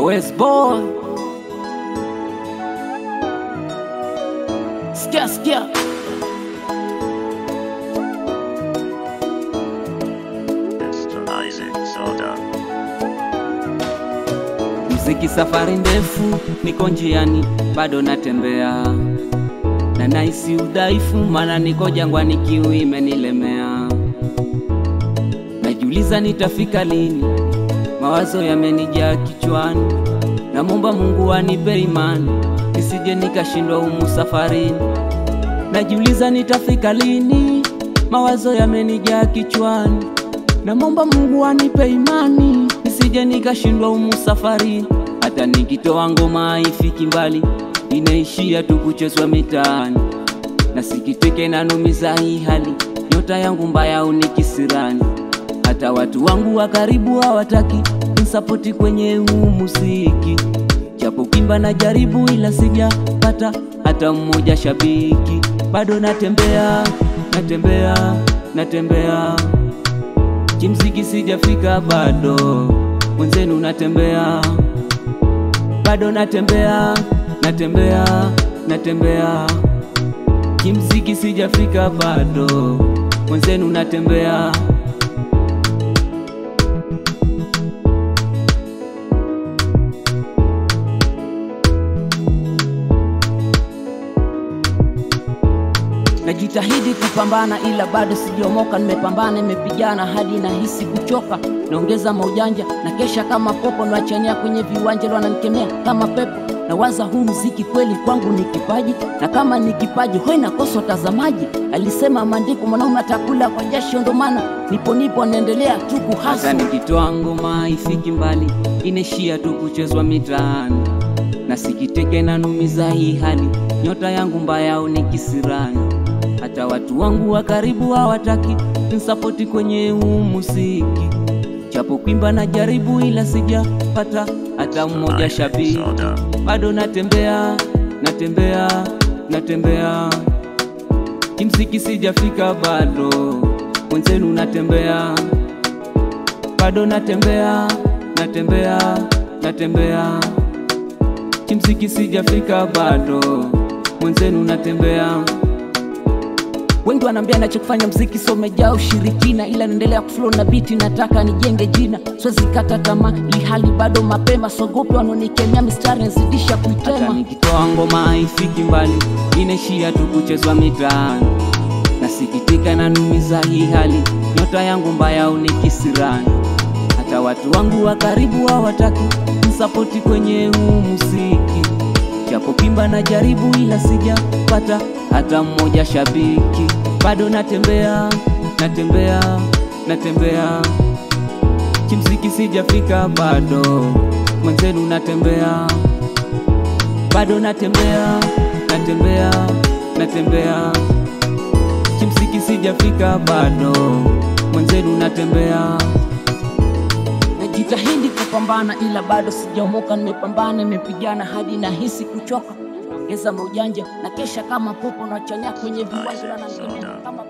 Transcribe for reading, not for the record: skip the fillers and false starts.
West boy. Skia skia. Muziki safari ndefu, niko njiani bado natembea, na naisi udhaifu maana niko jangwani, kiu imenilemea. Najiuliza nitafika lini, mawazo yamenijaa kichwani, namwomba Mungu anipe imani nisije nikashindwa humu safarini. Najiuliza nitafika lini, mawazo yamenijaa kichwani, namwomba Mungu anipe imani nisije nikashindwa humu safarini. Hata nikitoa ngoma haifiki mbali, inaishia tu kuchezwa mitaani. Nasikitike na numiza hii hali, nyota yangu mbaya unikisirani. Hata watu wangu wa karibu hawataki nisapoti kwenye huu muziki, japo kimba na jaribu ila sijapata hata mmoja shabiki. Bado natembea, natembea, natembea, kimziki sijafika bado, mwenzenu natembea. Bado natembea, natembea, natembea, kimziki sijafika bado, mwenzenu natembea. Najitahidi kupambana ila bado sijomoka, nimepambana nimepigana hadi nahisi kuchoka. Naongeza maujanja na kesha kama popo, nawachania kwenye viwanja wananikemea kama pepo. Nawaza huu muziki kweli kwangu ni kipaji, na kama ni kipaji hoi nakosa watazamaji. Alisema maandiko mwanaume atakula kwa jasho, ndo maana nipo naendelea tu kuhasa. Hata nikitoa ngoma ifiki mbali, inaishia tu kuchezwa mitaani. Nasikitike na numiza hii hali, nyota yangu mbaya unikisirani. Hata watu wangu wa karibu hawataki nisapoti kwenye huu muziki, japo kuimba na jaribu ila sijapata hata mmoja shabiki. Bado natembea, natembea, natembea, kimziki sijafika bado, mwenzenu natembea. Bado natembea, natembea, natembea, kimziki sijafika bado, mwenzenu natembea. Wengi wanambia nachokufanya mziki so umejaa ushirikina, ila naendelea kuflow na beat, nataka nijenge jina. Siwezi kata tamaa ili hali bado mapema, sogopi wanonikemea mistari nazidisha kuitema. Hata nikitoa ngoma haifiki mbali, inaishia tu kuchezwa mitaani. Nasikitika na numiza hii hali, nyota yangu mbaya unikisirani. Hata watu wangu wa karibu hawataki nisapoti kwenye huu muziki, japo kimba na jaribu ila sijapata hata mmoja shabiki. Bado natembea, natembea, natembea, kimziki sijafika bado, mwenzenu natembea. Bado natembea, natembea, natembea, kimziki sijafika bado, mwenzenu natembea. Najitahidi kupambana ila bado sijaomoka, nimepambana nimepigana hadi nahisi kuchoka. Naongeza maujanja na kesha kama popo, nawachania kwenye viwanja na kama